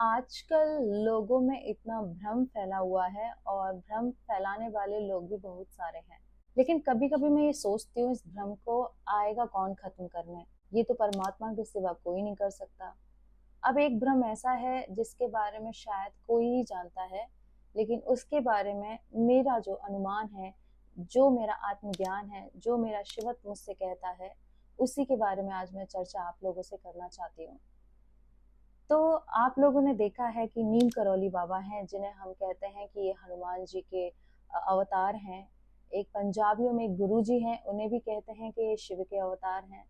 आजकल लोगों में इतना भ्रम फैला हुआ है और भ्रम फैलाने वाले लोग भी बहुत सारे हैं। लेकिन कभी-कभी मैं ये सोचती हूँ इस भ्रम को आएगा कौन खत्म करने? ये तो परमात्मा के सिवा कोई नहीं कर सकता। अब एक भ्रम ऐसा है जिसके बारे में शायद कोई ही जानता है, लेकिन उसके बारे में मेरा जो अनुमान है, जो मेरा आत्मज्ञान है, जो मेरा शिवत्व मुझसे कहता है, उसी के बारे में आज मैं चर्चा आप लोगों से करना चाहती हूँ। तो आप लोगों ने देखा है कि नीम करौली बाबा हैं जिन्हें हम कहते हैं कि ये हनुमान जी के अवतार हैं। एक पंजाबियों में एक गुरुजी हैं, उन्हें भी कहते हैं कि ये शिव के अवतार हैं।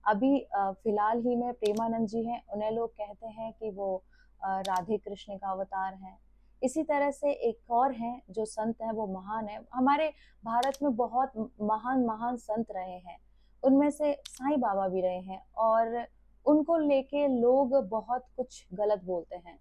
अभी फिलहाल ही में प्रेमानंद जी हैं, उन्हें लोग कहते हैं कि वो राधे कृष्ण का अवतार हैं। इसी तरह से एक और हैं जो संत हैं, वो महान हैं। हमारे भारत में बहुत महान-महान संत रहे हैं। उनमें से साईं बाबा भी रहे हैं और उनको लेके लोग बहुत कुछ गलत बोलते हैं।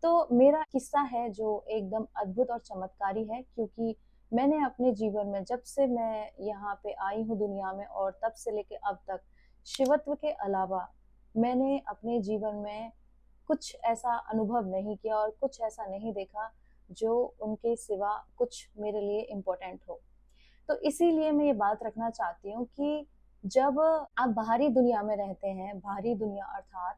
तो मेरा किस्सा है जो एकदम अद्भुत और चमत्कारी है, क्योंकि मैंने अपने जीवन में जब से मैं यहाँ पे आई हूँ दुनिया में और तब से लेके अब तक शिवत्व के अलावा मैंने अपने जीवन में कुछ ऐसा अनुभव नहीं किया और कुछ ऐसा नहीं देखा जो उनके सिवा कुछ मेरे लिए इम्पोर्टेंट हो। तो इसीलिए मैं ये बात रखना चाहती हूँ कि जब आप बाहरी दुनिया में रहते हैं, बाहरी दुनिया अर्थात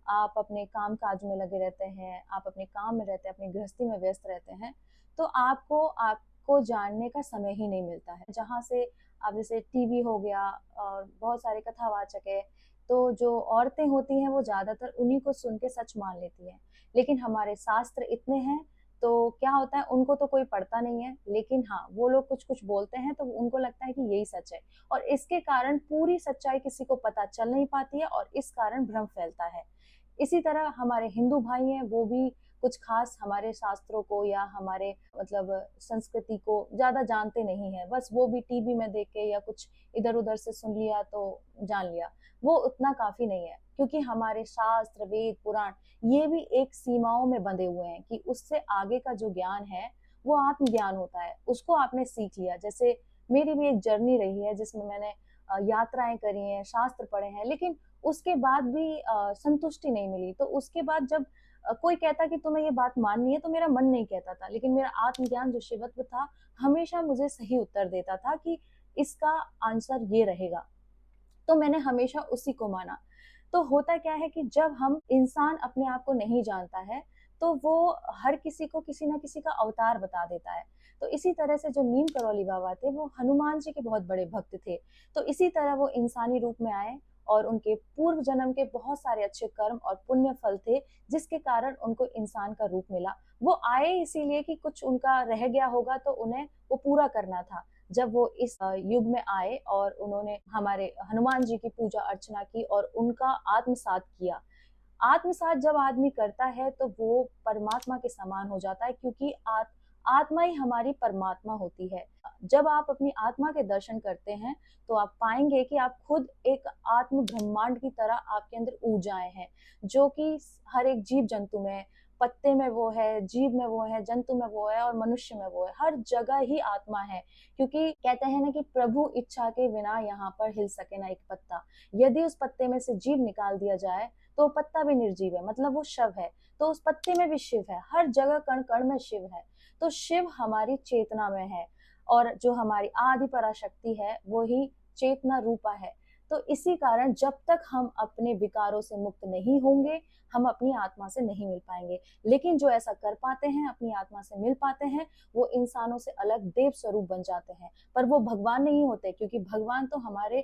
आप अपने काम-काज में लगे रहते हैं, आप अपने काम में रहते हैं, अपनी गृहस्थी में व्यस्त रहते हैं, तो आपको आपको जानने का समय ही नहीं मिलता है। जहाँ से अब जैसे टीवी हो गया और बहुत सारे कथावाचक है, तो जो औरतें होती हैं वो ज़्यादातर उन्हीं को सुन के सच मान लेती हैं। लेकिन हमारे शास्त्र इतने हैं, तो क्या होता है उनको तो कोई पढ़ता नहीं है, लेकिन हाँ, वो लोग कुछ-कुछ बोलते हैं तो उनको लगता है कि यही सच है और इसके कारण पूरी सच्चाई किसी को पता चल नहीं पाती है और इस कारण भ्रम फैलता है। इसी तरह हमारे हिंदू भाई हैं, वो भी कुछ ख़ास हमारे शास्त्रों को या हमारे मतलब संस्कृति को ज़्यादा जानते नहीं हैं। बस वो भी टीवी में देख के या कुछ इधर-उधर से सुन लिया तो जान लिया। वो उतना काफ़ी नहीं है, क्योंकि हमारे शास्त्र, वेद, पुराण ये भी एक सीमाओं में बंधे हुए हैं कि उससे आगे का जो ज्ञान है, वो आत्मज्ञान होता है। उसको आपने सीख लिया। जैसे मेरी भी एक जर्नी रही है जिसमें मैंने यात्राएँ करी हैं, शास्त्र पढ़े हैं, लेकिन उसके बाद भी संतुष्टि नहीं मिली। तो उसके बाद जब कोई कहता कि तुम्हें ये बात माननी है, तो मेरा मन नहीं कहता था। लेकिन मेरा आत्मज्ञान जो शिवत्व था, हमेशा मुझे सही उत्तर देता था कि इसका आंसर ये रहेगा। तो मैंने हमेशा उसी को माना। तो होता क्या है कि जब हम इंसान अपने आप को नहीं जानता है, तो वो हर किसी को किसी न किसी का अवतार बता देता है। तो इसी तरह से जो नीम करौली बाबा थे, वो हनुमान जी के बहुत बड़े भक्त थे। तो इसी तरह वो इंसानी रूप में आए और उनके पूर्व जन्म के बहुत सारे अच्छे कर्म और पुण्य फल थे, जिसके कारण उनको इंसान का रूप मिला। वो आए इसीलिए कि कुछ उनका रह गया होगा तो उन्हें वो पूरा करना था। जब वो इस युग में आए और उन्होंने हमारे हनुमान जी की पूजा अर्चना की और उनका आत्मसात किया। आत्मसात जब आदमी करता है तो वो परमात्मा के समान हो जाता है, क्योंकि आत्मा ही हमारी परमात्मा होती है। जब आप अपनी आत्मा के दर्शन करते हैं तो आप पाएंगे कि आप खुद एक आत्म ब्रह्मांड की तरह आपके अंदर ऊर्जाएं हैं, जो कि हर एक जीव जंतु में, पत्ते में वो है, जीव में वो है, जंतु में वो है और मनुष्य में वो है। हर जगह ही आत्मा है, क्योंकि कहते हैं ना कि प्रभु इच्छा के बिना यहाँ पर हिल सके ना एक पत्ता। यदि उस पत्ते में से जीव निकाल दिया जाए तो पत्ता भी निर्जीव है, मतलब वो शव है। तो उस पत्ते में भी शिव है, हर जगह कण कण में शिव है। तो शिव हमारी चेतना में है और जो हमारी आदि पराशक्ति है वो ही चेतना रूपा है। तो इसी कारण जब तक हम अपने विकारों से मुक्त नहीं होंगे, हम अपनी आत्मा से नहीं मिल पाएंगे। लेकिन जो ऐसा कर पाते हैं, अपनी आत्मा से मिल पाते हैं, वो इंसानों से अलग देव स्वरूप बन जाते हैं। पर वो भगवान नहीं होते, क्योंकि भगवान तो हमारे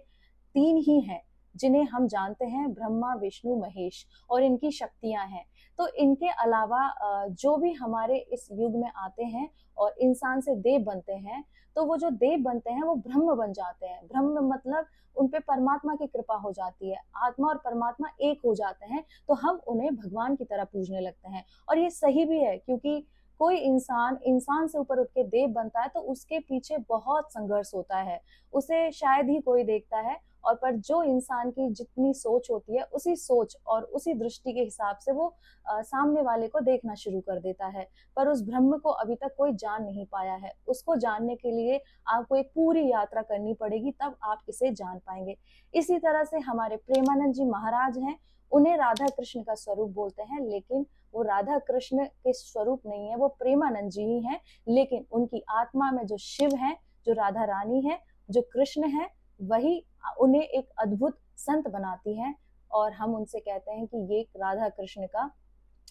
तीन ही हैं जिन्हें हम जानते हैं, ब्रह्मा, विष्णु, महेश, और इनकी शक्तियां हैं। तो इनके अलावा जो भी हमारे इस युग में आते हैं और इंसान से देव बनते हैं, तो वो जो देव बनते हैं वो ब्रह्म बन जाते हैं। ब्रह्म मतलब उन पे परमात्मा की कृपा हो जाती है, आत्मा और परमात्मा एक हो जाते हैं, तो हम उन्हें भगवान की तरह पूजने लगते हैं। और ये सही भी है, क्योंकि कोई इंसान इंसान से ऊपर उठ के देव बनता है तो उसके पीछे बहुत संघर्ष होता है, उसे शायद ही कोई देखता है। और पर जो इंसान की जितनी सोच होती है, उसी सोच और उसी दृष्टि के हिसाब से वो सामने वाले को देखना शुरू कर देता है। पर उस ब्रह्म को अभी तक कोई जान नहीं पाया है। उसको जानने के लिए आपको एक पूरी यात्रा करनी पड़ेगी, तब आप इसे जान पाएंगे। इसी तरह से हमारे प्रेमानंद जी महाराज हैं, उन्हें राधा कृष्ण का स्वरूप बोलते हैं, लेकिन वो राधा कृष्ण के स्वरूप नहीं है, वो प्रेमानंद जी ही हैं, लेकिन उनकी आत्मा में जो शिव है, जो राधा रानी है, जो कृष्ण है, वही उन्हें एक अद्भुत संत बनाती है। और हम उनसे कहते हैं कि ये राधा कृष्ण का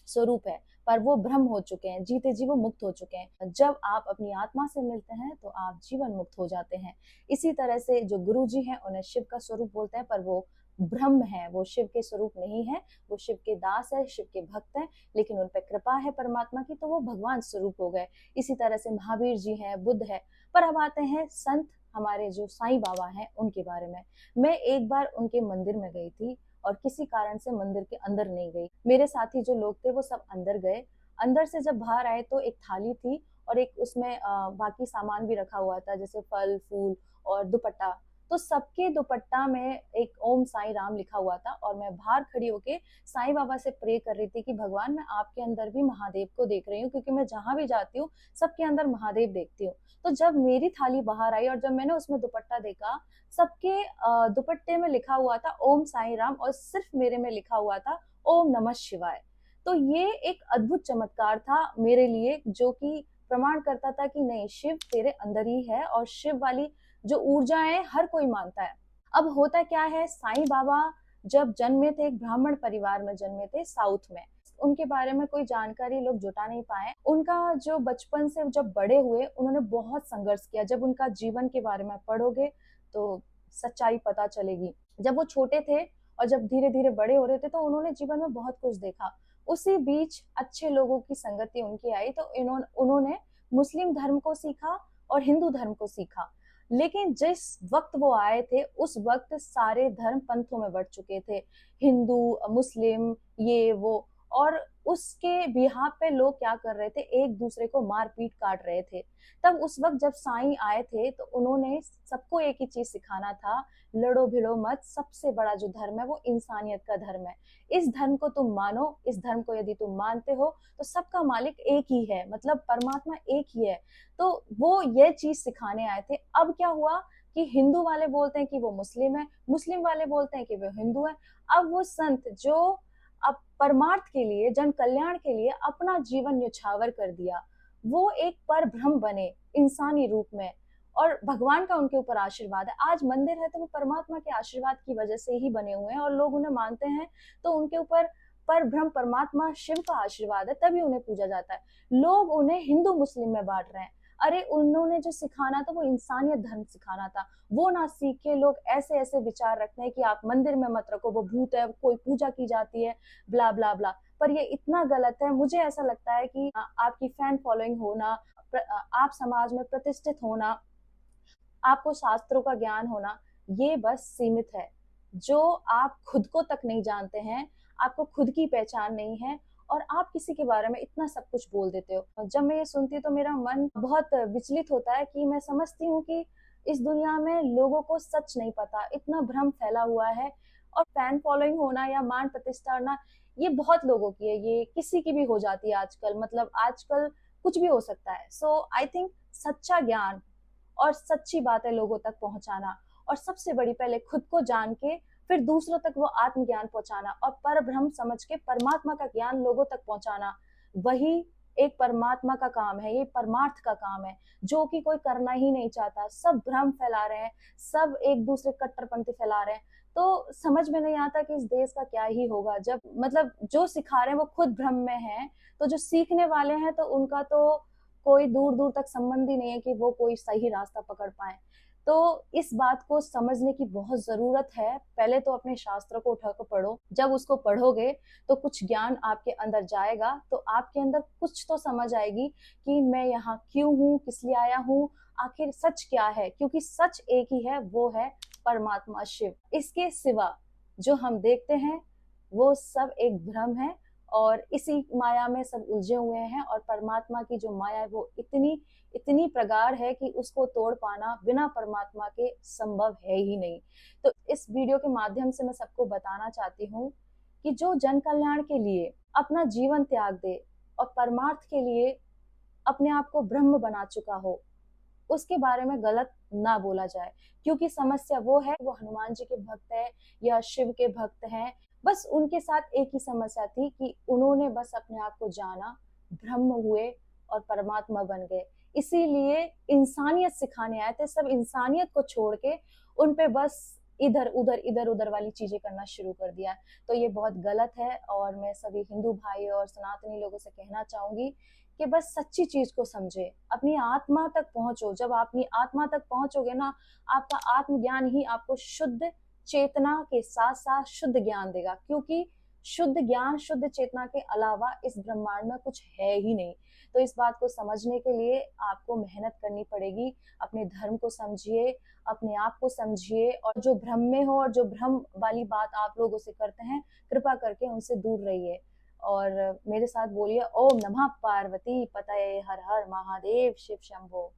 स्वरूप है, पर वो ब्रह्म हो चुके हैं, जीते जी वो मुक्त हो चुके हैं। जब आप अपनी आत्मा से मिलते हैं तो आप जीवन मुक्त हो जाते हैं। इसी तरह से जो गुरु जी हैं उन्हें शिव का स्वरूप बोलते हैं, पर वो ब्रह्म है, वो शिव के स्वरूप नहीं है, वो शिव के दास है, शिव के भक्त हैं, लेकिन उन पर कृपा है परमात्मा की, तो वो भगवान स्वरूप हो गए। इसी तरह से महावीर जी हैं, बुद्ध है। पर अब आते हैं संत हमारे जो साईं बाबा हैं उनके बारे में। मैं एक बार उनके मंदिर में गई थी और किसी कारण से मंदिर के अंदर नहीं गई। मेरे साथी जो लोग थे वो सब अंदर गए। अंदर से जब बाहर आए तो एक थाली थी और एक उसमें बाकी सामान भी रखा हुआ था, जैसे फल फूल और दुपट्टा। तो सबके दुपट्टा में एक ओम साईं राम लिखा हुआ था और मैं बाहर खड़ी होके साईं बाबा से प्रे कर रही थी कि भगवान मैं आपके अंदर भी महादेव को देख रही हूँ, क्योंकि मैं जहां भी जाती हूँ सबके अंदर महादेव देखती हूँ। तो जब मेरी थाली बाहर आई और जब मैंने उसमें दुपट्टा देखा, सबके दुपट्टे में लिखा हुआ था ओम साईं राम और सिर्फ मेरे में लिखा हुआ था ओम नमः शिवाय। तो ये एक अद्भुत चमत्कार था मेरे लिए, जो कि प्रमाण करता था कि नहीं, शिव तेरे अंदर ही है और शिव वाली जो ऊर्जा है हर कोई मानता है। अब होता क्या है, साईं बाबा जब जन्मे थे एक ब्राह्मण परिवार में जन्मे थे साउथ में। उनके बारे में कोई जानकारी लोग जुटा नहीं पाए। उनका जो बचपन से जब बड़े हुए उन्होंने बहुत संघर्ष किया। जब उनका जीवन के बारे में पढ़ोगे तो सच्चाई पता चलेगी। जब वो छोटे थे और जब धीरे धीरे बड़े हो रहे थे तो उन्होंने जीवन में बहुत कुछ देखा। उसी बीच अच्छे लोगों की संगति उनकी आई तो उन्होंने मुस्लिम धर्म को सीखा और हिंदू धर्म को सीखा। लेकिन जिस वक्त वो आए थे उस वक्त सारे धर्म पंथों में बढ़ चुके थे, हिंदू मुस्लिम ये वो। और उसके बिहाफ पे लोग क्या कर रहे थे, एक दूसरे को मार पीट काट रहे थे। तब उस वक्त जब साईं आए थे तो उन्होंने सबको एक ही चीज सिखाना था, लड़ो भिड़ो मत, सबसे बड़ा जो धर्म है वो इंसानियत का धर्म है। इस धर्म को तुम मानो, इस धर्म को यदि तुम मानते हो तो सबका मालिक एक ही है, मतलब परमात्मा एक ही है। तो वो ये चीज सिखाने आए थे। अब क्या हुआ कि हिंदू वाले बोलते हैं कि वो मुस्लिम है, मुस्लिम वाले बोलते हैं कि वो हिंदू है। अब वो संत जो अब परमार्थ के लिए, जन कल्याण के लिए अपना जीवन न्यौछावर कर दिया, वो एक पर ब्रह्म बने इंसानी रूप में और भगवान का उनके ऊपर आशीर्वाद है। आज मंदिर है तो वो परमात्मा के आशीर्वाद की वजह से ही बने हुए हैं और लोग उन्हें मानते हैं, तो उनके ऊपर पर ब्रह्म परमात्मा शिव का आशीर्वाद है, तभी उन्हें पूजा जाता है। लोग उन्हें हिंदू मुस्लिम में बांट रहे हैं। अरे उन्होंने जो सिखाना था वो इंसानियत धर्म सिखाना था, वो ना सीख के लोग ऐसे ऐसे विचार रखते हैं कि आप मंदिर में मत रखो, वो भूत है, कोई पूजा की जाती है, ब्ला ब्ला ब्ला। पर ये इतना गलत है। मुझे ऐसा लगता है कि आपकी फैन फॉलोइंग होना, आप समाज में प्रतिष्ठित होना, आपको शास्त्रों का ज्ञान होना, ये बस सीमित है। जो आप खुद को तक नहीं जानते हैं, आपको खुद की पहचान नहीं है और आप किसी के बारे में इतना सब कुछ बोल देते हो। जब मैं ये सुनती हूँ तो मेरा मन बहुत विचलित होता है कि मैं समझती हूँ कि इस दुनिया में लोगों को सच नहीं पता, इतना भ्रम फैला हुआ है। और फैन फॉलोइंग होना या मान प्रतिष्ठा होना ये बहुत लोगों की है, ये किसी की भी हो जाती है आजकल, मतलब आजकल कुछ भी हो सकता है। सो आई थिंक सच्चा ज्ञान और सच्ची बातें लोगों तक पहुंचाना, और सबसे बड़ी पहले खुद को जान के फिर दूसरों तक वो आत्मज्ञान पहुंचाना और पर ब्रह्म समझ के परमात्मा का ज्ञान लोगों तक पहुंचाना, वही एक परमात्मा का काम है, ये परमार्थ का काम है, जो कि कोई करना ही नहीं चाहता। सब भ्रम फैला रहे हैं, सब एक दूसरे कट्टरपंथी फैला रहे हैं। तो समझ में नहीं आता कि इस देश का क्या ही होगा, जब मतलब जो सिखा रहे हैं वो खुद भ्रम में है, तो जो सीखने वाले हैं तो उनका तो कोई दूर दूर तक संबंध ही नहीं है कि वो कोई सही रास्ता पकड़ पाए। तो इस बात को समझने की बहुत जरूरत है। पहले तो अपने शास्त्रों को उठाकर पढ़ो, जब उसको पढ़ोगे तो कुछ ज्ञान आपके अंदर जाएगा, तो आपके अंदर कुछ तो समझ आएगी कि मैं यहाँ क्यों हूँ, किस लिए आया हूँ, आखिर सच क्या है। क्योंकि सच एक ही है, वो है परमात्मा शिव। इसके सिवा जो हम देखते हैं वो सब एक भ्रम है और इसी माया में सब उलझे हुए हैं। और परमात्मा की जो माया है वो इतनी इतनी प्रगाढ़ है कि उसको तोड़ पाना बिना परमात्मा के संभव है ही नहीं। तो इस वीडियो के माध्यम से मैं सबको बताना चाहती हूँ कि जो जन कल्याण के लिए अपना जीवन त्याग दे और परमार्थ के लिए अपने आप को ब्रह्म बना चुका हो, उसके बारे में गलत ना बोला जाए। क्योंकि समस्या वो है, वो हनुमान जी के भक्त है या शिव के भक्त हैं, बस उनके साथ एक ही समस्या थी कि उन्होंने बस अपने आप को जाना, ब्रह्म हुए और परमात्मा बन गए। इसीलिए इंसानियत सिखाने आए थे, सब इंसानियत को छोड़ के उन पे बस इधर-उधर वाली चीज़ें करना शुरू कर दिया। तो ये बहुत गलत है और मैं सभी हिंदू भाई और सनातनी लोगों से कहना चाहूँगी कि बस सच्ची चीज़ को समझें, अपनी आत्मा तक पहुँचो। जब आप अपनी आत्मा तक पहुँचोगे ना, आपका आत्मज्ञान ही आपको शुद्ध चेतना के साथ-साथ शुद्ध ज्ञान देगा, क्योंकि शुद्ध ज्ञान, शुद्ध चेतना के अलावा इस ब्रह्मांड में कुछ है ही नहीं। तो इस बात को समझने के लिए आपको मेहनत करनी पड़ेगी। अपने धर्म को समझिए, अपने आप को समझिए और जो भ्रम में हो और जो भ्रम वाली बात आप लोग उसे करते हैं, कृपा करके उनसे दूर रहिए। और मेरे साथ बोलिए ओम नमः पार्वती पतये हर हर महादेव शिव शंभो।